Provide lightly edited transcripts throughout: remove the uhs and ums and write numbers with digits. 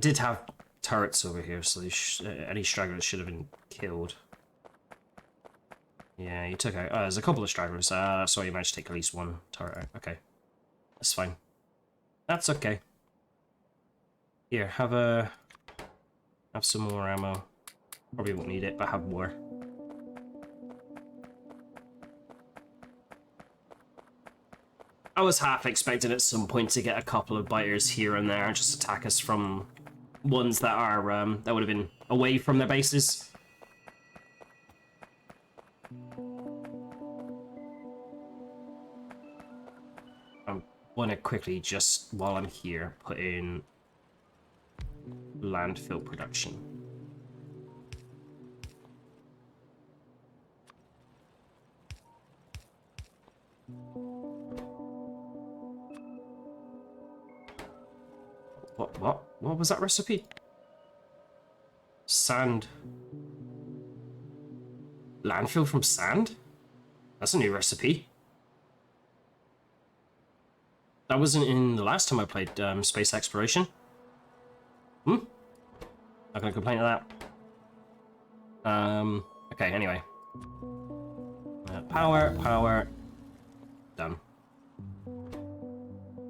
did have turrets over here, so any stragglers should have been killed. Yeah, you took out... there's a couple of stragglers. So you managed to take at least one turret out. Okay. That's fine. That's okay. Here, have some more ammo. Probably won't need it, but have more. I was half expecting at some point to get a couple of biters here and there and just attack us from ones that are that would have been away from their bases. I want to quickly, just while I'm here, put in landfill production. What was that recipe? Sand. Landfill from sand? That's a new recipe. That wasn't in the last time I played Space Exploration. Not gonna complain of that. Okay, anyway. Power. Done.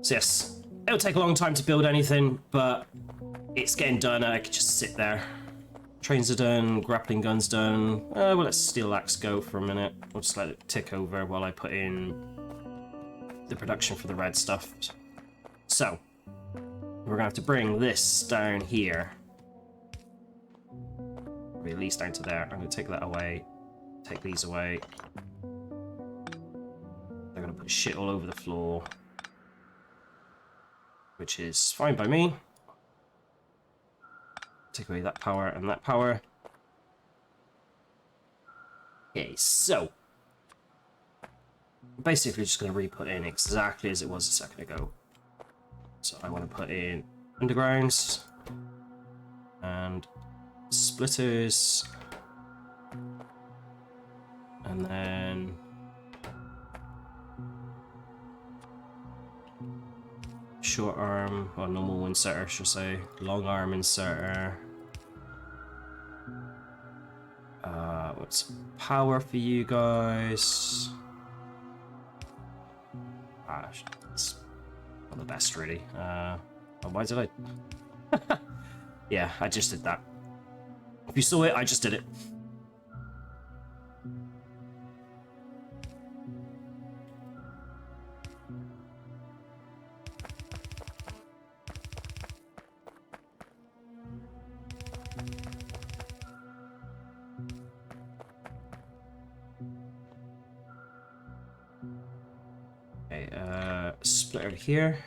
So yes, it'll take a long time to build anything, but it's getting done and I could just sit there. Trains are done, grappling gun's done. We'll let Steel Axe go for a minute. We'll just let it tick over while I put in the production for the red stuff. So, we're gonna have to bring this down here. Or at least down to there. I'm gonna take that away. Take these away. They're gonna put shit all over the floor. Which is fine by me. Take away that power and that power. Okay, so basically just going to re-put in exactly as it was a second ago. So I want to put in undergrounds and splitters, and then short arm, or normal inserter, should I say, long arm inserter. What's power for you guys? It's not the best, really. Oh, why did I? Yeah, I just did that. If you saw it, I just did it. Splitter here.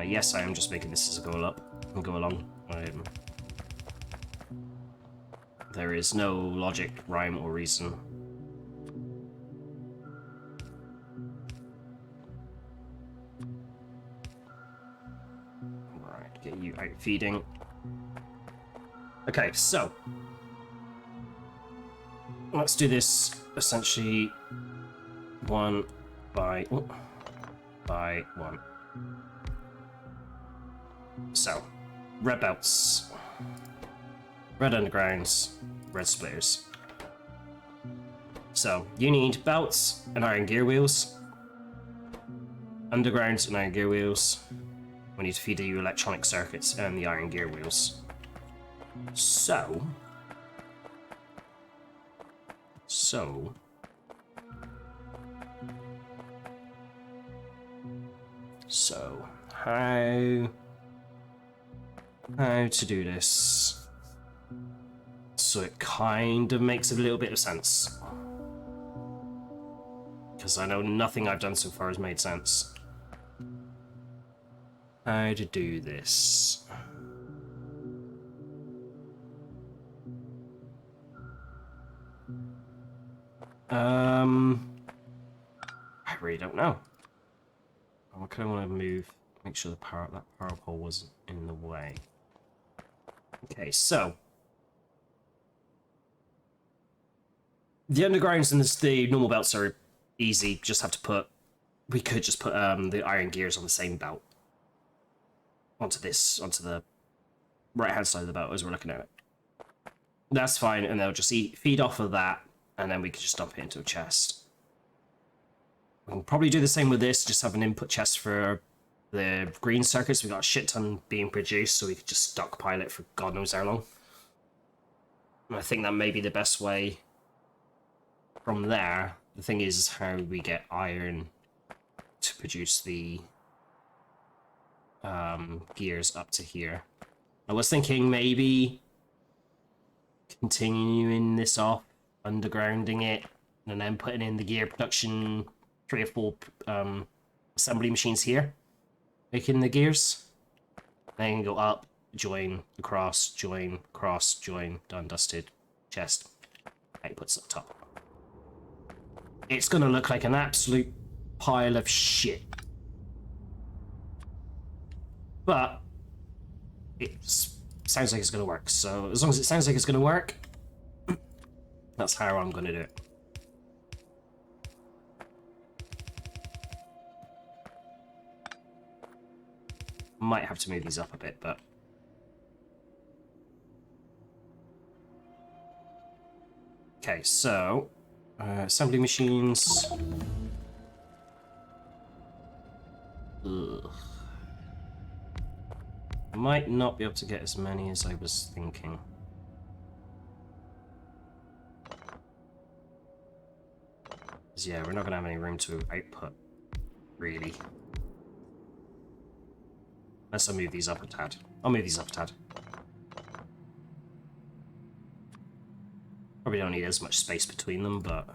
Yes, I am just making this as a go up and go along. There is no logic, rhyme, or reason. Right, get you out feeding. Okay, so let's do this essentially one by one. So, red belts, red undergrounds, red splitters. So, you need belts and iron gear wheels, undergrounds and iron gear wheels. We need to feed you electronic circuits and the iron gear wheels. So, how to do this so it kind of makes a little bit of sense, because I know nothing I've done so far has made sense. How to do this. I really don't know. I kind of want to make sure that power pole wasn't in the way. Okay, so the undergrounds and the normal belts are easy. We could just put the iron gears on the same belt. onto the right-hand side of the boat as we're looking at it. That's fine, and they'll just feed off of that, and then we can just dump it into a chest. We'll probably do the same with this, just have an input chest for the green circuits. We've got a shit ton being produced, so we could just stockpile it for God knows how long. And I think that may be the best way from there. The thing is how we get iron to produce the gears up to here. I was thinking maybe continuing this off, undergrounding it, and then putting in the gear production 3 or 4 assembly machines here, making the gears. Then go up, join, across, join, cross, join, done, dusted, chest. Outputs up top. It's gonna look like an absolute pile of shit. But it sounds like it's gonna work. So as long as it sounds like it's gonna work, that's how I'm gonna do it. Might have to move these up a bit, but okay, so assembly machines. Ugh. Might not be able to get as many as I was thinking. Yeah, we're not gonna have any room to output, really. Unless I move these up a tad. I'll move these up a tad. Probably don't need as much space between them, but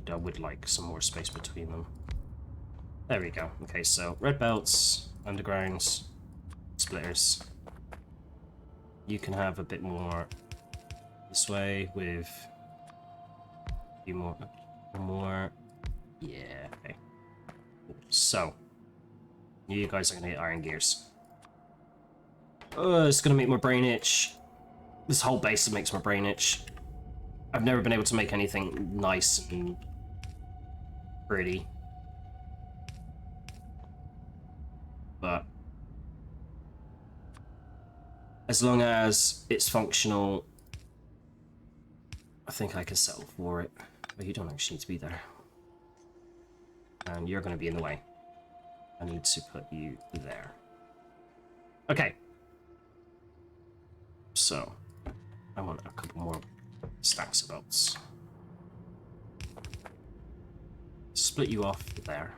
I would like some more space between them. There we go. Okay, so red belts, undergrounds, splitters. You can have a bit more this way with a few more. More. Yeah, okay. So, you guys are gonna get iron gears. It's gonna make my brain itch. This whole base makes my brain itch. I've never been able to make anything nice and pretty. But as long as it's functional, I think I can settle for it. But you don't actually need to be there. And you're going to be in the way. I need to put you there. Okay. So, I want a couple more stacks of bolts. Split you off there.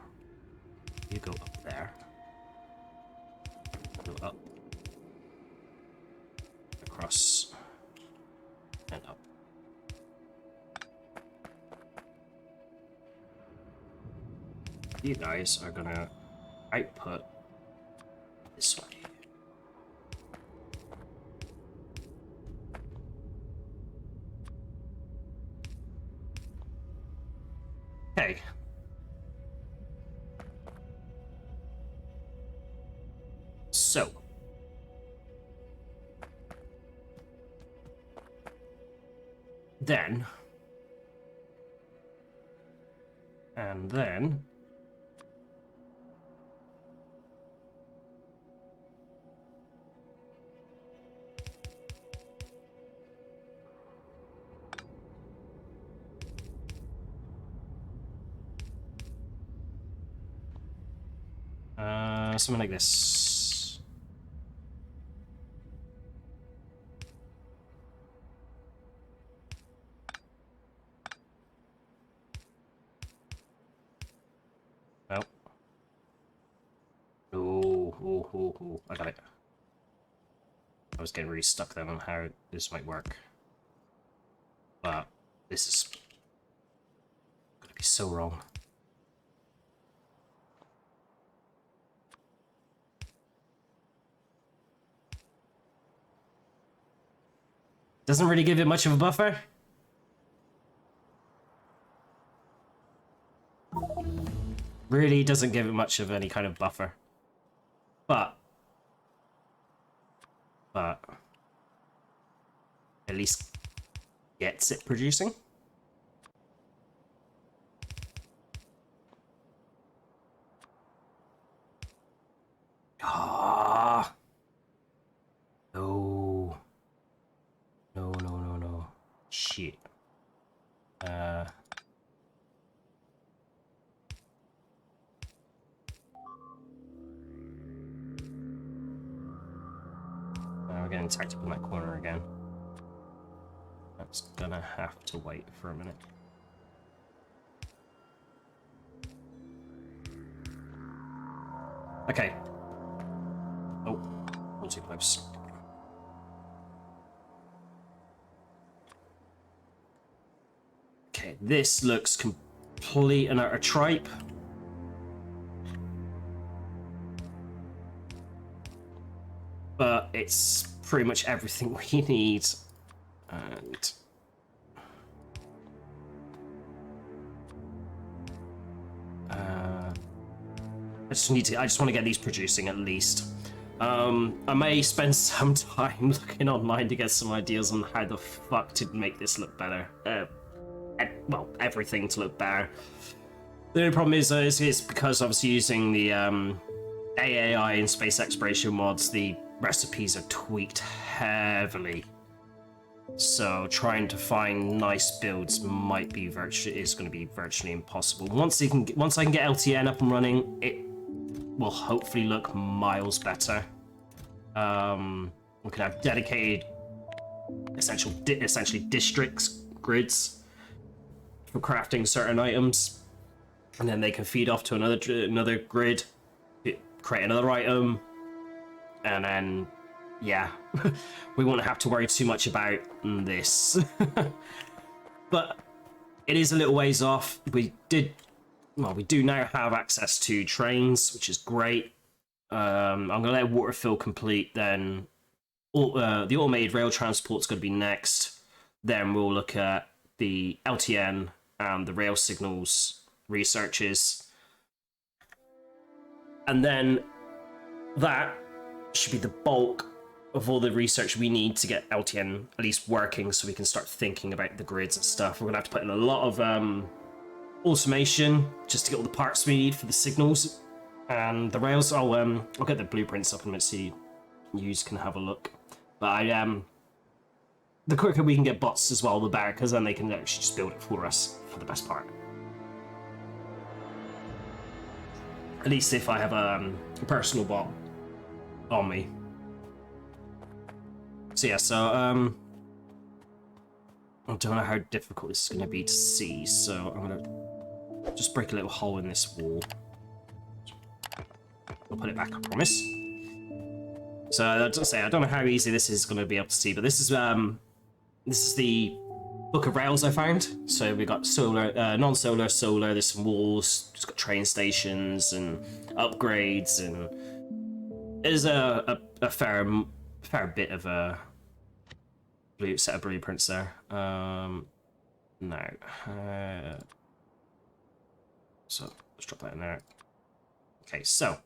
You go up there. Go up. Across. And up. You guys are gonna output this way. Okay. So. Then. And then. Something like this. Nope. Oh, I got it. I was getting really stuck then on how this might work. But this is gonna be so wrong. Doesn't really give it much of a buffer. Really doesn't give it much of any kind of buffer. But at least gets it producing. We're getting tacked up in that corner again. That's gonna have to wait for a minute. Okay. Oh, not too close. Okay, this looks complete and utter tripe. But it's pretty much everything we need. And I just want to get these producing at least. I may spend some time looking online to get some ideas on how the fuck to make this look better. Well, everything to look better. The only problem is it's because obviously using the AAI and space exploration mods, the recipes are tweaked heavily. So trying to find nice builds might be is going to be virtually impossible. Once I can get LTN up and running, it will hopefully look miles better. We could have dedicated, essentially districts, grids for crafting certain items, and then they can feed off to another grid, create another item, and then yeah, we won't have to worry too much about this. But it is a little ways off. We do now have access to trains, which is great. I'm gonna let water fill complete, then the automated rail transport's gonna be next. Then we'll look at the LTN and the rail signals researches, and then that should be the bulk of all the research we need to get LTN at least working, so we can start thinking about the grids and stuff. We're gonna have to put in a lot of automation just to get all the parts we need for the signals and the rails. I'll get the blueprints up in a minute so you can have a look. But the quicker we can get bots as well, the better, because then they can actually just build it for us for the best part. At least if I have a personal bot on me. So yeah, I don't know how difficult this is going to be to see, so I'm going to just break a little hole in this wall. I'll put it back, I promise. So I don't know how easy this is going to be able to see, but this is the book of rails I found. So we got solar, non-solar, solar. There's some walls. Just got train stations and upgrades, and there's a fair bit of a set of blueprints there. No. So let's drop that in there. Okay, so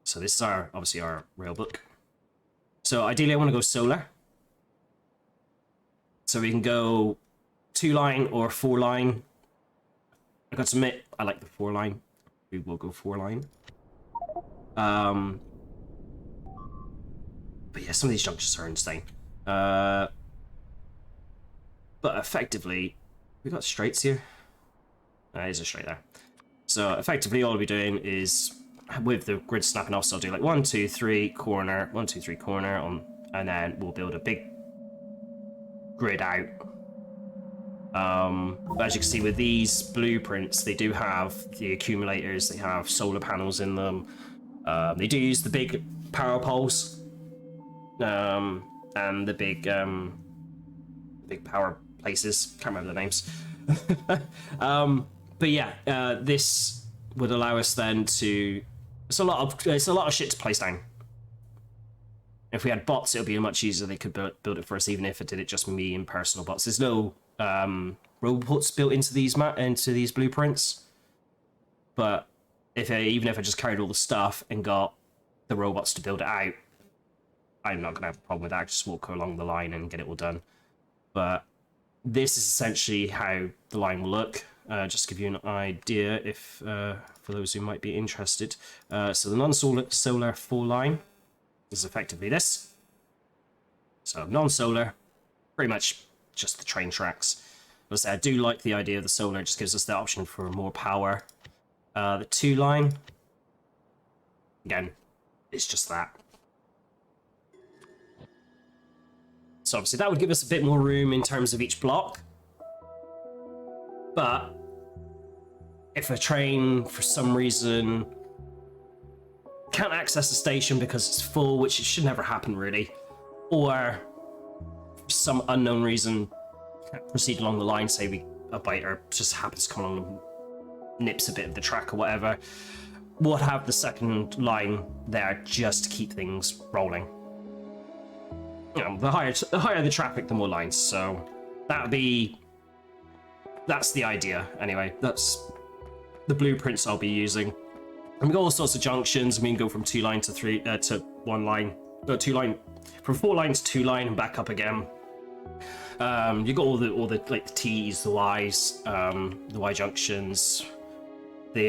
this is obviously our rail book. So ideally I want to go solar. So we can go 2-line or 4-line. I got to admit, I like the 4-line. We will go 4-line. But yeah, some of these junctions are insane. But effectively, we got straights here. There's a straight there. So effectively, all I'll be doing is, with the grid snapping off, so I'll do like 1, 2, 3, corner, 1, 2, 3, corner, and then we'll build a big grid out. But as you can see with these blueprints, they do have the accumulators, they have solar panels in them. They do use the big power poles, and the big power places. Can't remember the names. But yeah, this would allow us then to. It's a lot of shit to place down. If we had bots, it would be much easier. They could build it for us, even if it did it just me and personal bots. There's no robots built into these blueprints. But even if I just carried all the stuff and got the robots to build it out, I'm not gonna have a problem with that. I just walk along the line and get it all done. But this is essentially how the line will look. Just to give you an idea, if for those who might be interested. So the non-solar 4-line is effectively this. So non-solar, pretty much just the train tracks. But I say I do like the idea of the solar. It just gives us the option for more power. The 2-line, again, it's just that. So obviously that would give us a bit more room in terms of each block. But if a train, for some reason, can't access the station because it's full, which it should never happen really, or for some unknown reason can't proceed along the line, say a biter just happens to come along and nips a bit of the track or whatever, we'll have the second line there just to keep things rolling. You know, the higher the traffic, the more lines. So that's the idea anyway. That's the blueprints I'll be using. And we've got all sorts of junctions. We can go from 2-line to 3 to 1-line, no 2-line, from 4-line to 2-line and back up again. You got all the like the T's, the Y's, the Y junctions, the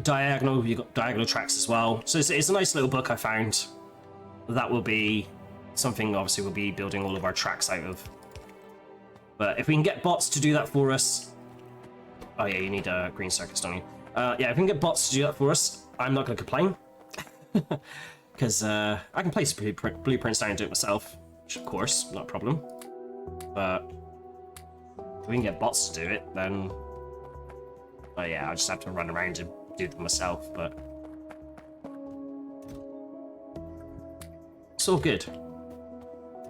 diagonal. You got diagonal tracks as well. So it's a nice little book I found. That will be something obviously we'll be building all of our tracks out of. But if we can get bots to do that for us, oh yeah, you need green circuits, don't you? Yeah, if we can get bots to do that for us, I'm not going to complain. Because I can place blueprints down and do it myself, which of course, not a problem. But if we can get bots to do it, then oh yeah, I'll just have to run around and do them myself, but it's all good.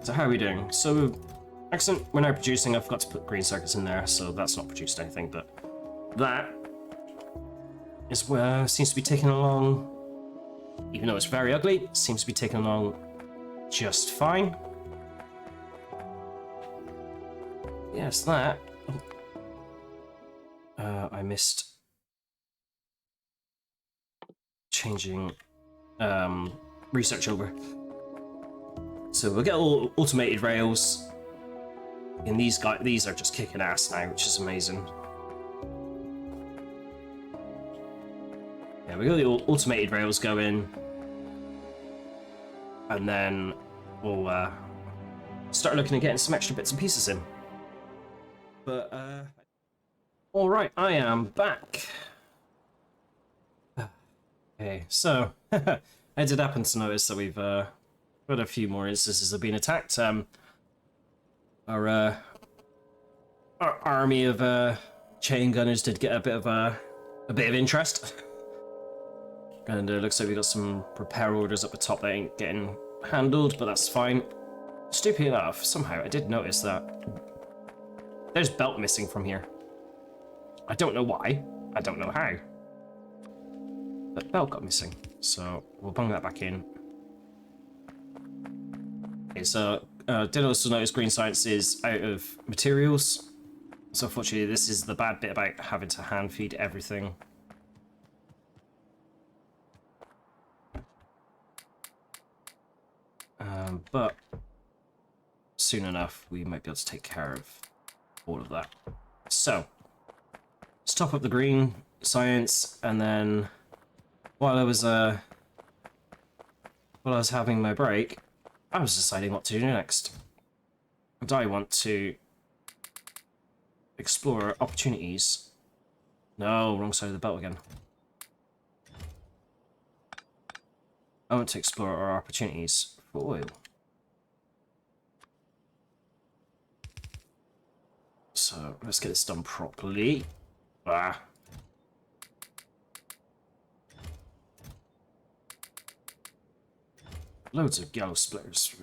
So how are we doing? So, excellent, we're now producing. I forgot to put green circuits in there, so that's not produced anything, but that is where seems to be taking along, even though it's very ugly, seems to be taking along just fine. Yes, that. I missed changing research over. So we'll get all automated rails, and these are just kicking ass now, which is amazing. Yeah, we got the automated rails going, and then we'll start looking at getting some extra bits and pieces in. But all right, I am back. Okay, so I did happen to notice that we've got a few more instances of being attacked. Our army of chain gunners did get a bit of interest, and it looks like we got some repair orders up the top that ain't getting handled, but that's fine. Stupid enough, somehow I did notice that there's belt missing from here. I don't know why, I don't know how, but belt got missing, so we'll bung that back in. Okay, so did also notice green science is out of materials, so unfortunately this is the bad bit about having to hand feed everything. But soon enough we might be able to take care of all of that. So let's top up the green science, and then while I was having my break, I was deciding what to do next. And I want to explore opportunities. No, wrong side of the belt again. I want to explore our opportunities for oil. So let's get this done properly. Loads of yellow splitters.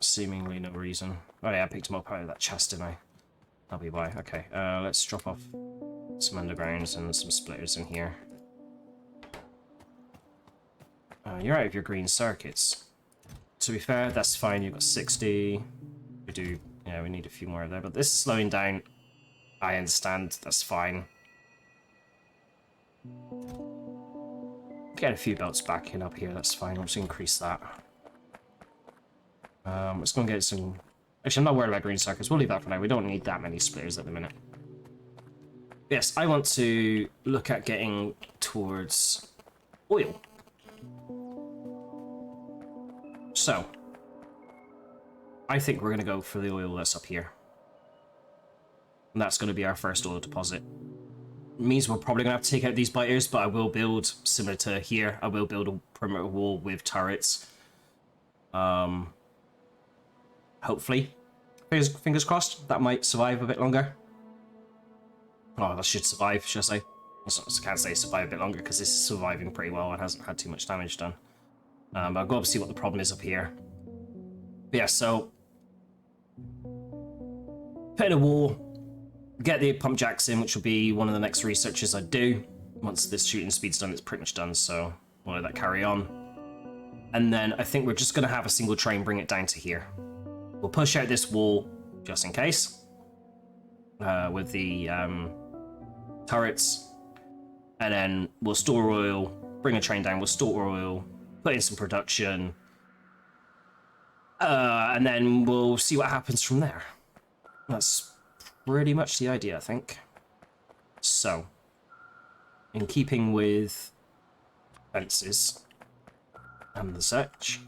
Seemingly no reason. Oh yeah, I picked them up out of that chest, didn't I? That'll be why. Okay, let's drop off some undergrounds and some splitters in here. You're out of your green circuits. To be fair, that's fine. You've got 60. Yeah, we need a few more there, but this is slowing down. I understand. That's fine. Get a few belts back in up here. That's fine. I'll just increase that. Let's go and get some. Actually, I'm not worried about green circuits. We'll leave that for now. We don't need that many splitters at the minute. Yes, I want to look at getting towards oil. So, I think we're going to go for the oil that's up here. And that's going to be our first oil deposit. It means we're probably going to have to take out these biters, but I will build, similar to here, I will build a perimeter wall with turrets. Hopefully. Fingers crossed, that might survive a bit longer. Oh, that should survive, should I say. I can't say survive a bit longer because this is surviving pretty well and hasn't had too much damage done. But I'll go up and see what the problem is up here. But yeah, so put in a wall, get the pump jacks in, which will be one of the next researches I do. Once this shooting speed's done, it's pretty much done, so we'll let that carry on. And then I think we're just going to have a single train bring it down to here. We'll push out this wall just in case with the turrets, and then we'll store oil, bring a train down, we'll store oil, put in some production, and then we'll see what happens from there. That's pretty much the idea, I think. So, in keeping with fences and the such,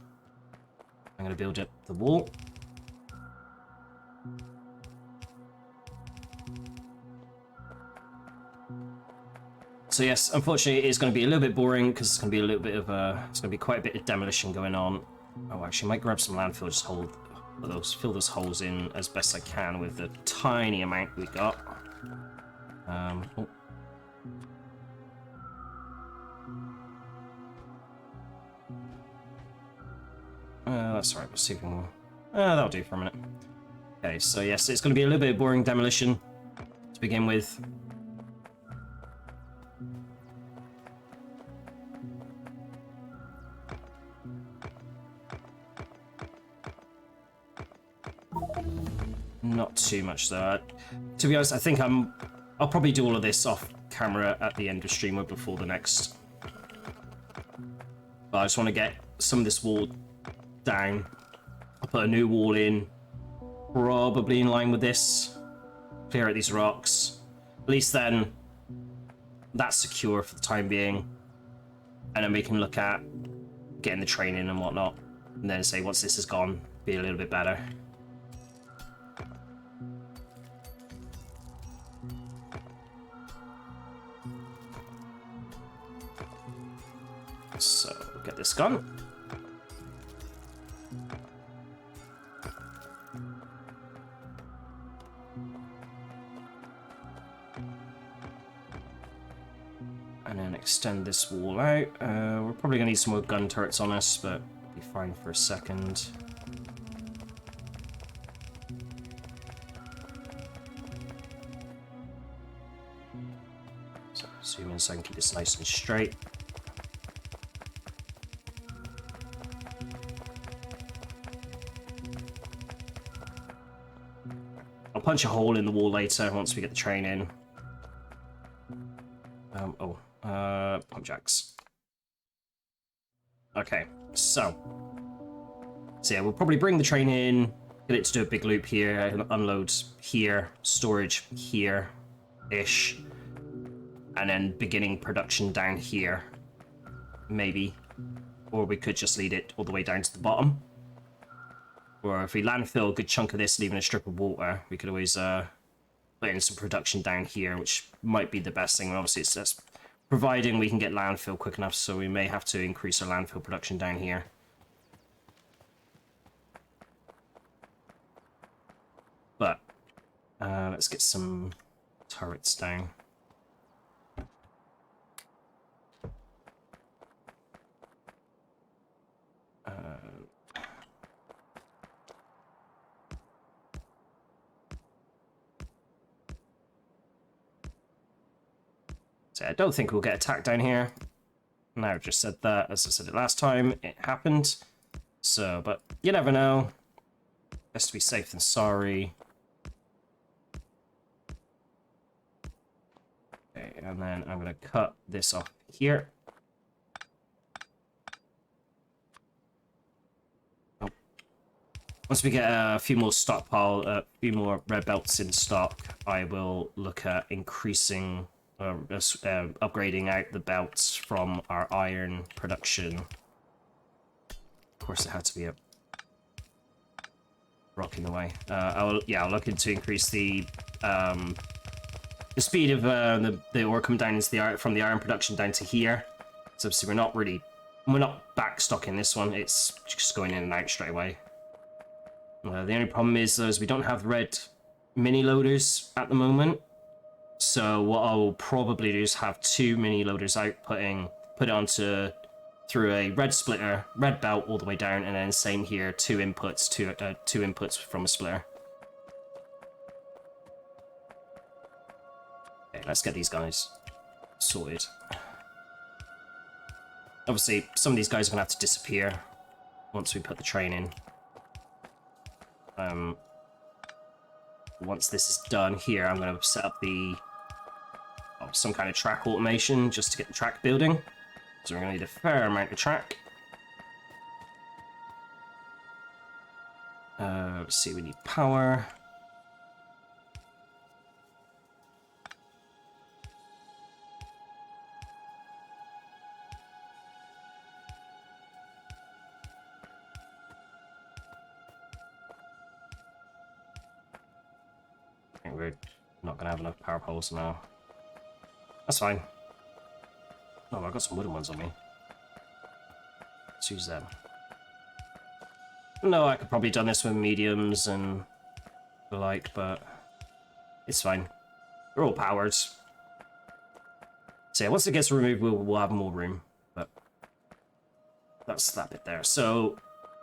I'm going to build up the wall. So yes, unfortunately it is going to be a little bit boring because it's going to be a little bit of it's going to be quite a bit of demolition going on. Oh, actually, I might grab some landfill, just fill those holes in as best I can with the tiny amount we got. Oh. That's alright, we'll see if we can... that'll do for a minute. Okay, so yes, it's going to be a little bit of boring demolition to begin with. Not too much though. To be honest, I think I'll probably do all of this off camera at the end of stream or before the next. But I just want to get some of this wall down. I'll put a new wall in, probably in line with this. Clear out these rocks. At least then that's secure for the time being. And then we can look at getting the train in and whatnot. And then say once this is gone, be a little bit better. So, get this gone. And then extend this wall out. We're probably going to need some more gun turrets on us, but it'll be fine for a second. So, zoom in so I can keep this nice and straight. I'll punch a hole in the wall later once we get the train in. Pump jacks. Okay, so yeah, we'll probably bring the train in, get it to do a big loop here, unload here, storage here-ish, and then beginning production down here, maybe. Or we could just lead it all the way down to the bottom. Or if we landfill a good chunk of this, leaving a strip of water, we could always put in some production down here, which might be the best thing. Obviously, it's just providing we can get landfill quick enough, so we may have to increase our landfill production down here. But let's get some turrets down. So I don't think we'll get attacked down here. Now I've just said that, as I said it last time, it happened. So, but you never know. Best to be safe than sorry. Okay, and then I'm going to cut this off here. Oh. Once we get a few more a few more red belts in stock, I will look at increasing... upgrading out the belts from our iron production. Of course, it had to be a rock in the way. I'll look into increase the the speed of the ore coming down into the iron, from the iron production down to here. So obviously we're not backstocking this one. It's just going in and out straight away. The only problem is though is we don't have red mini loaders at the moment. So what I'll probably do is have 2 mini loaders out, put it onto through a red splitter, red belt all the way down, and then same here, 2 inputs from a splitter. Okay, let's get these guys sorted. Obviously, some of these guys are gonna have to disappear once we put the train in. Once this is done here, I'm gonna set up some kind of track automation just to get the track building. So we're gonna need a fair amount of track. Let's see, we need power. I think we're not gonna have enough power poles now. That's fine. Oh, I've got some wooden ones on me. Let's use them. No, I could probably done this with mediums and the like, but it's fine. They're all powered. So yeah, once it gets removed, we'll have more room, but that's that bit there. So,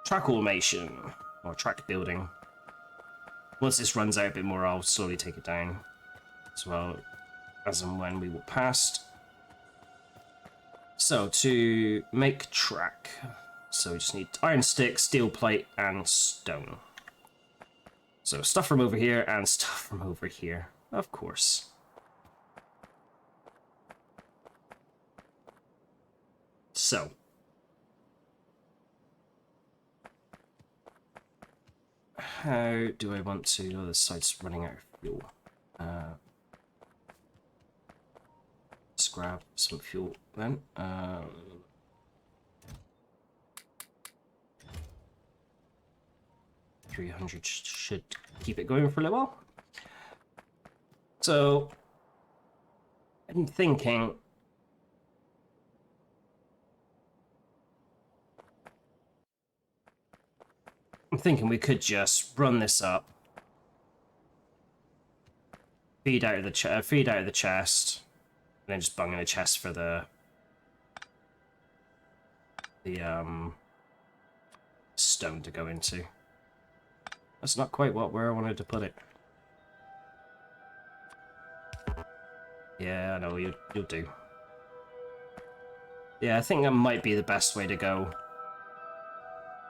track automation, or track building. Once this runs out a bit more, I'll slowly take it down as well, as and when we walk past. So, to make track, so we just need iron stick, steel plate, and stone. So, stuff from over here and stuff from over here, of course. So, how do I want to... Oh, this side's running out of fuel. Let's grab some fuel then. 300 should keep it going for a little while. So, I'm thinking... we could just run this up, feed out of the chest, and then just bung in a chest for the stone to go into. That's not quite where I wanted to put it. Yeah, I know you'll do. Yeah, I think that might be the best way to go.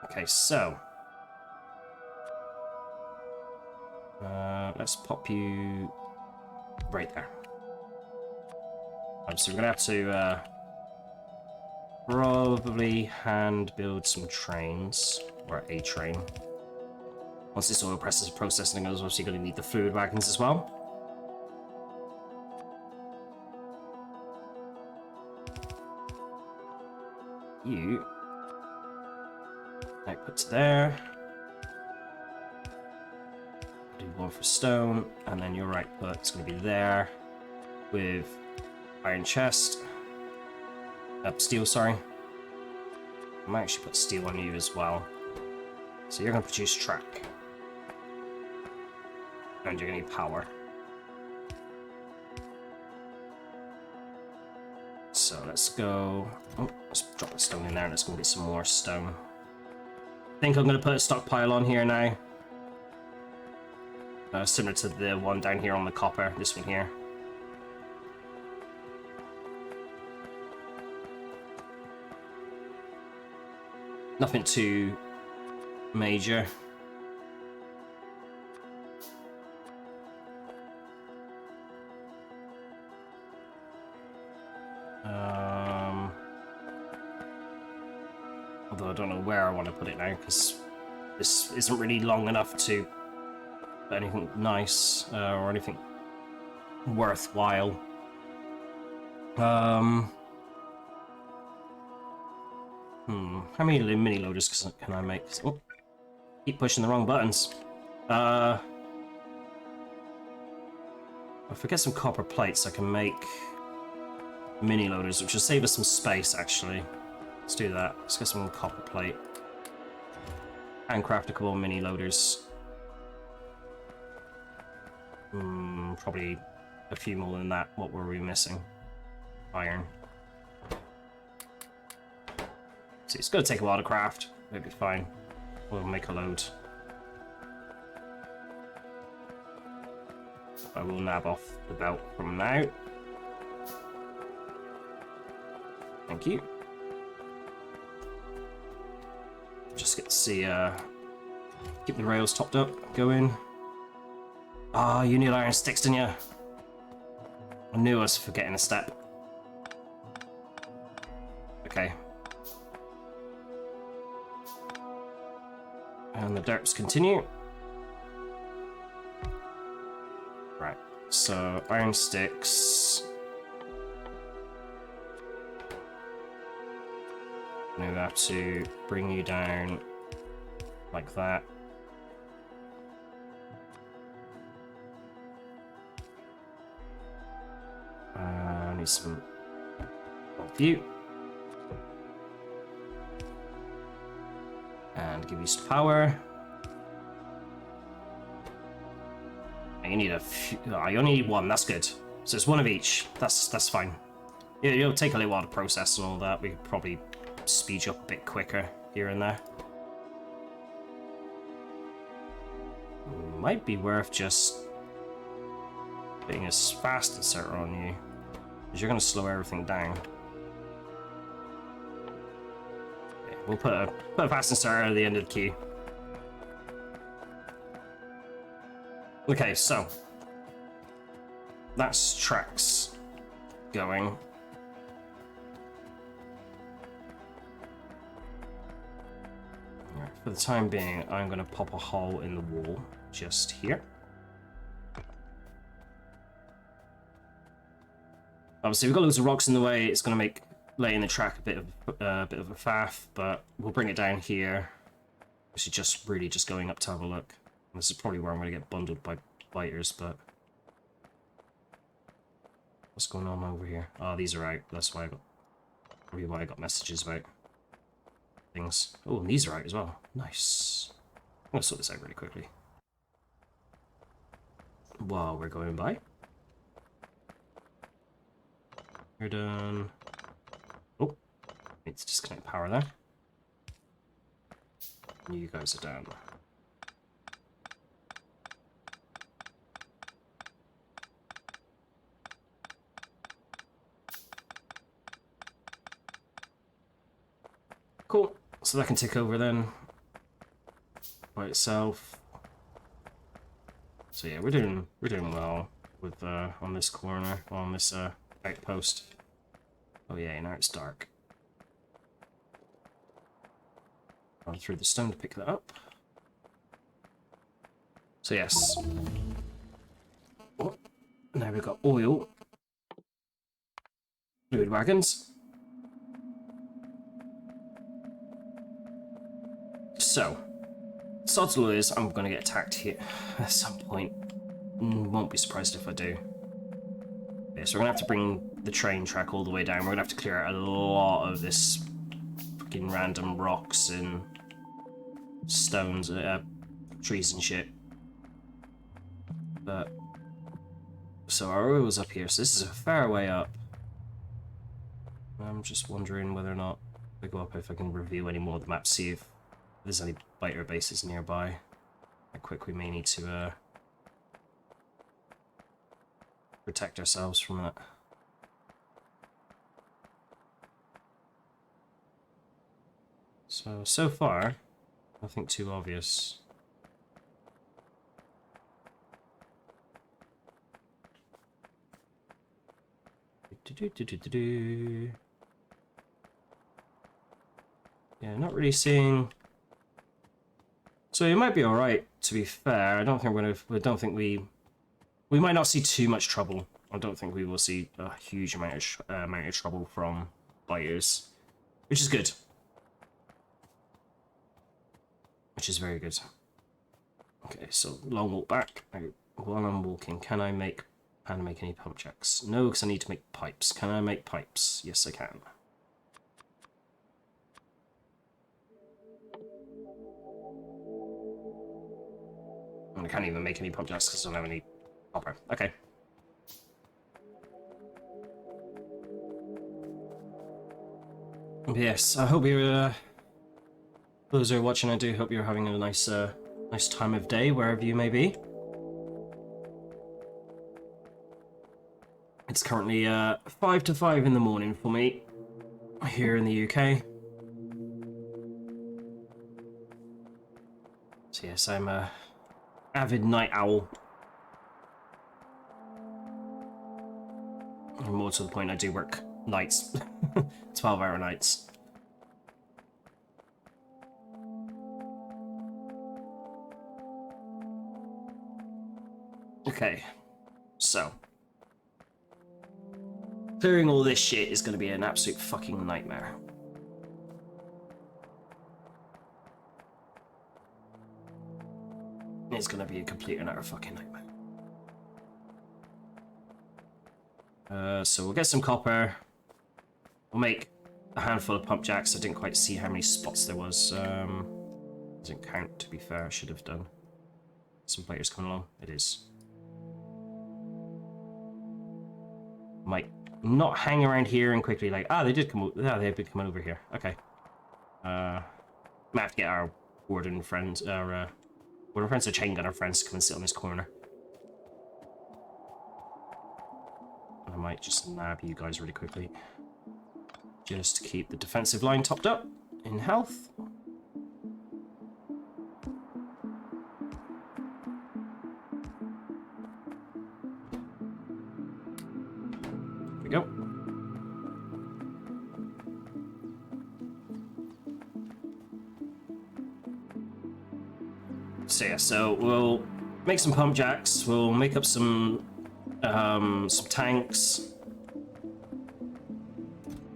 Okay, so. Let's pop you right there. So we're gonna have to probably hand build some trains, or a train. Once this oil press is processing goes, obviously gonna need the fluid wagons as well. You output to there. Do one for stone, and then your output is going to be there with iron chest. Steel, sorry. I might actually put steel on you as well. So you're going to produce track. And you're going to need power. So let's go... Oh, let's drop the stone in there, and let's go get some more stone. I think I'm going to put a stockpile on here now. Similar to the one down here on the copper, this one here. Nothing too major. Although I don't know where I want to put it now, because this isn't really long enough to anything nice or anything worthwhile. How many mini loaders can I make? Oh, keep pushing the wrong buttons. If I get some copper plates, I can make mini loaders, which will save us some space, actually. Let's do that. Let's get some copper plate. And craft a couple mini loaders. Probably a few more than that. What were we missing? Iron. See, it's going to take a while to craft. It'll be fine. We'll make a load. I will nab off the belt from now. Thank you. Just get to see, keep the rails topped up, going. Ah, you need iron sticks, didn't you? I knew I was forgetting a step. Okay. And the derps continue. Right, so iron sticks. I'm gonna have to bring you down like that. I need some of you. And give you some power. You need a few. Oh, you only need one, that's good. So it's one of each. That's fine. Yeah, it'll take a little while to process and all that. We could probably speed you up a bit quicker here and there. Might be worth just putting a fast inserter on you, because you're going to slow everything down. Okay, we'll put a fast inserter at the end of the queue. Okay, so that's tracks going. Right, for the time being, I'm going to pop a hole in the wall just here. Obviously, we've got loads of rocks in the way. It's going to make laying the track a bit of a faff, but we'll bring it down here. This is just really just going up to have a look. This is probably where I'm going to get bundled by biters, but what's going on over here? Oh, these are out. That's why I got messages about things. Oh, and these are out as well. Nice. I'm going to sort this out really quickly while we're going by. We're done. Oh, need to disconnect power there. You guys are down. Cool. So that can tick over then by itself. So yeah, we're doing well with on this corner, on this outpost. Oh yeah, now it's dark. Run through the stone to pick that up. So yes. Oh, now we've got oil. Fluid wagons. So, odds is I'm going to get attacked here at some point. Won't be surprised if I do. Okay, so we're going to have to bring the train track all the way down. We're going to have to clear out a lot of this fucking random rocks and stones, trees and shit. But, so our oil was up here, so this is a fair way up. I'm just wondering whether or not if I go up, if I can review any more of the map, see if there's any biter bases nearby. How quick we may need to protect ourselves from that. So far, nothing too obvious. Yeah, not really seeing. So it might be all right. To be fair, I don't think we might not see too much trouble. I don't think we will see a huge amount of trouble from biters, which is good. Which is very good. Okay, so long walk back. While I'm walking, can I make Can I make any pump jacks? No, because I need to make pipes. Can I make pipes? Yes, I can. And I can't even make any pump jacks because I don't have any copper. Okay. Yes, I hope you're, those who are watching, I do hope you're having a nice time of day, wherever you may be. It's currently 5 to 5 in the morning for me, here in the UK. So yes, I'm a avid night owl. And more to the point, I do work nights. 12-hour nights. Okay, so clearing all this shit is going to be an absolute fucking nightmare. It's going to be a complete and utter fucking nightmare. So we'll get some copper. We'll make a handful of pump jacks. I didn't quite see how many spots there was. Doesn't count, to be fair. I should have done. Some players coming along. It is. Might not hang around here and quickly like, they did come. They've been coming over here. Okay. Might have to get our warden friends, our chain gunner friends, to come and sit on this corner. I might just nab you guys really quickly, just to keep the defensive line topped up in health. There we go. So yeah, so we'll make some pump jacks. We'll make up some tanks,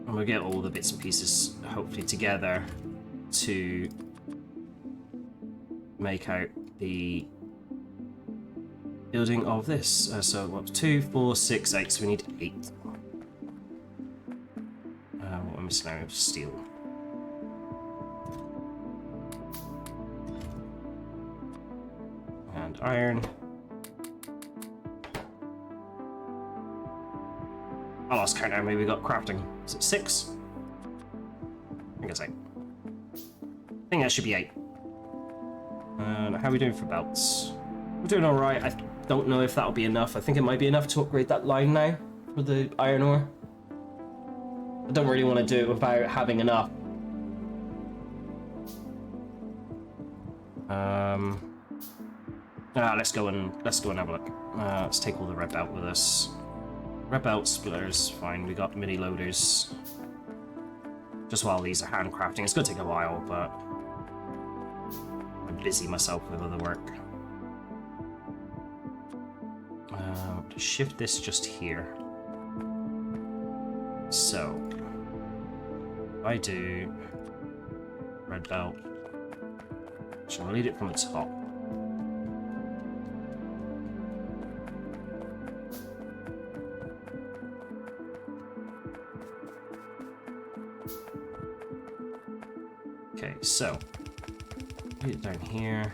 and we'll get all the bits and pieces hopefully together to make out the building of this. So what? 2, 4, 6, 8. So we need 8. What am I missing now? Steel. And iron. I lost count how many we got crafting. Is it 6? I think it's 8. I think that should be 8. And how are we doing for belts? We're doing alright. I don't know if that'll be enough. I think it might be enough to upgrade that line now for the iron ore. I don't really want to do it without having enough. Let's go and have a look. Let's take all the red belt with us. Red belt splitters, fine. We got mini loaders. Just while these are handcrafting, it's gonna take a while, but I'm busy myself with other work. Shift this just here. So if I do red belt, so I'll lead it from the top. Okay, so put it down here.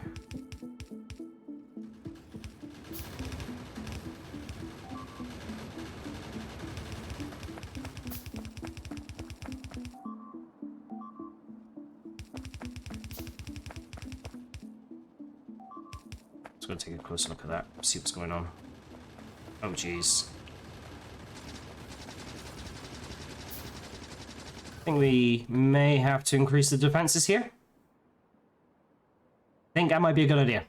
Just gonna take a closer look at that, see what's going on. Oh geez. I think we may have to increase the defenses here. I think that might be a good idea.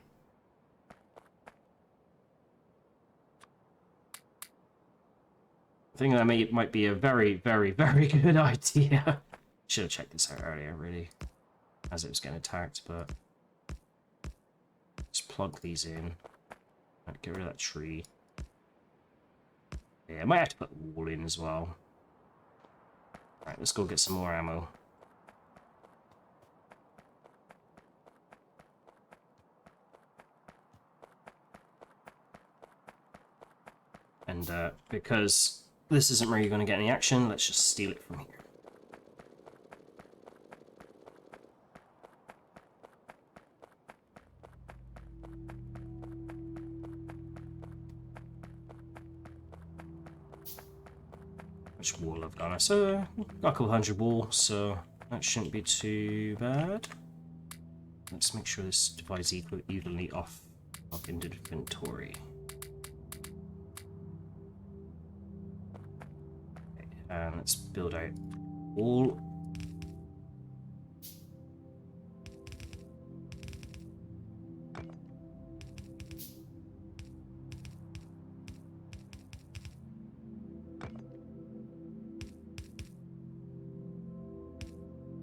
I think that might be a very, very, very good idea. Should have checked this out earlier, really, as it was getting attacked, but let's plug these in. Get rid of that tree. Yeah, I might have to put the wall in as well. Alright, let's go get some more ammo. And because this isn't really going to get any action, let's just steal it from here. Which wall I've done? So got a couple hundred wool, so that shouldn't be too bad. Let's make sure this divides evenly off inventory. Okay, and let's build out wool.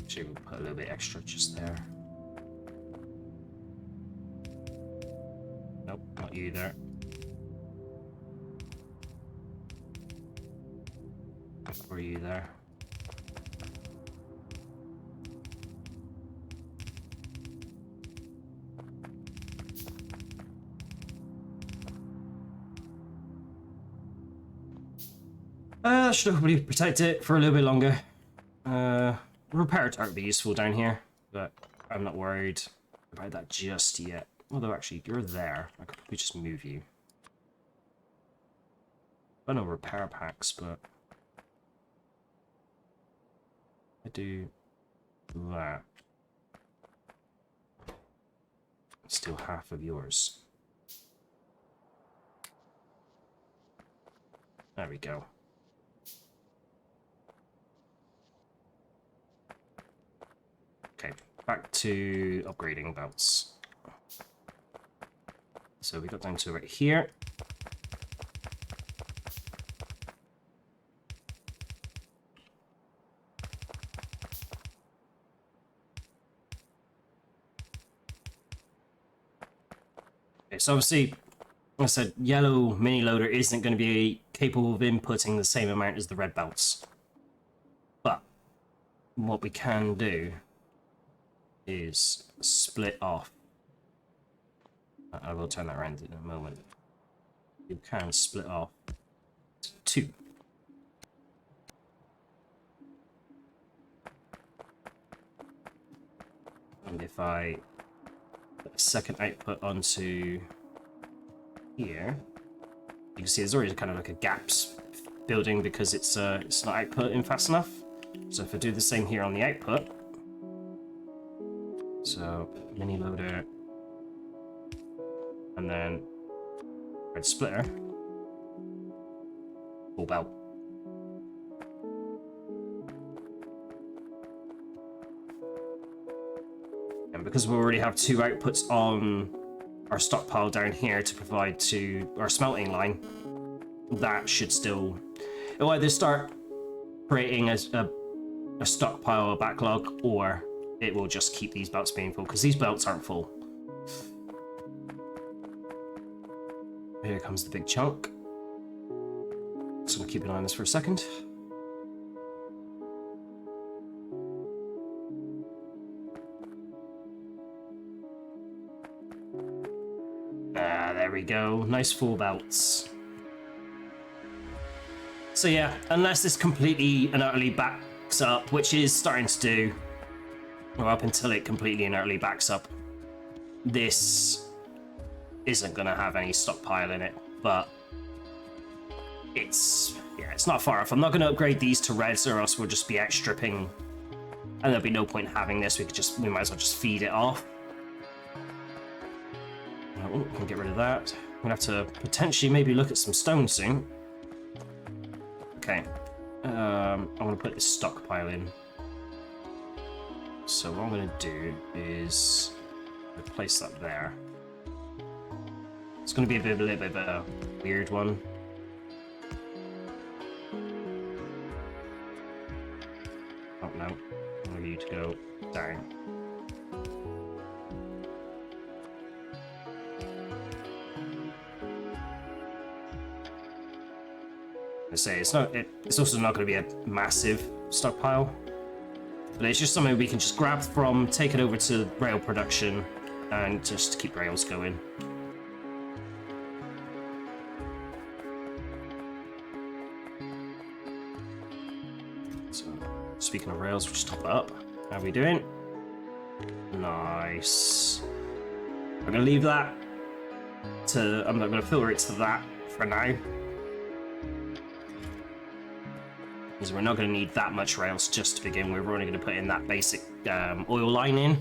Actually, we'll put a little bit extra just there. Nope, not you there. Or you there. Should hopefully protect it for a little bit longer. Repair turret would be useful down here, but I'm not worried about that just yet. Although actually, you're there. I could probably just move you. I know repair packs, but I do that. Still half of yours. There we go. Okay, back to upgrading belts. So we got down to right here. Okay, so obviously, like I said, yellow mini loader isn't going to be capable of inputting the same amount as the red belts. But what we can do is split off. I will turn that around in a moment. You can split off two. And if I put a second output onto here, you can see there's already kind of like a gaps building because it's not outputting fast enough. So if I do the same here on the output, so mini loader, and then red splitter, full belt. And because we already have two outputs on our stockpile down here to provide to our smelting line, that should still, it'll either start creating a stockpile, a backlog, or it will just keep these belts being full, because these belts aren't full. Here comes the big chunk. Just gonna keep an eye on this for a second. There we go. Nice full belts. So yeah, unless this completely and utterly backs up, which is starting to do, or up until it completely and utterly backs up, this isn't gonna have any stockpile in it, but it's not far off. I'm not gonna upgrade these to reds, or else we'll just be outstripping, and there'll be no point in having this. We might as well just feed it off. We can get rid of that. I'm gonna have to potentially maybe look at some stone soon. Okay, I'm gonna put this stockpile in. So what I'm gonna do is replace that there. It's going to be a little bit of a weird one. Oh no, I want you to go down. I say it's also not going to be a massive stockpile, but it's just something we can just grab from, take it over to rail production, and just keep rails going. So, speaking of rails, we'll just top it up. How are we doing? Nice. I'm gonna leave that to. I'm not gonna filter it to that for now, because we're not gonna need that much rails just to begin with. We're only gonna put in that basic oil line in.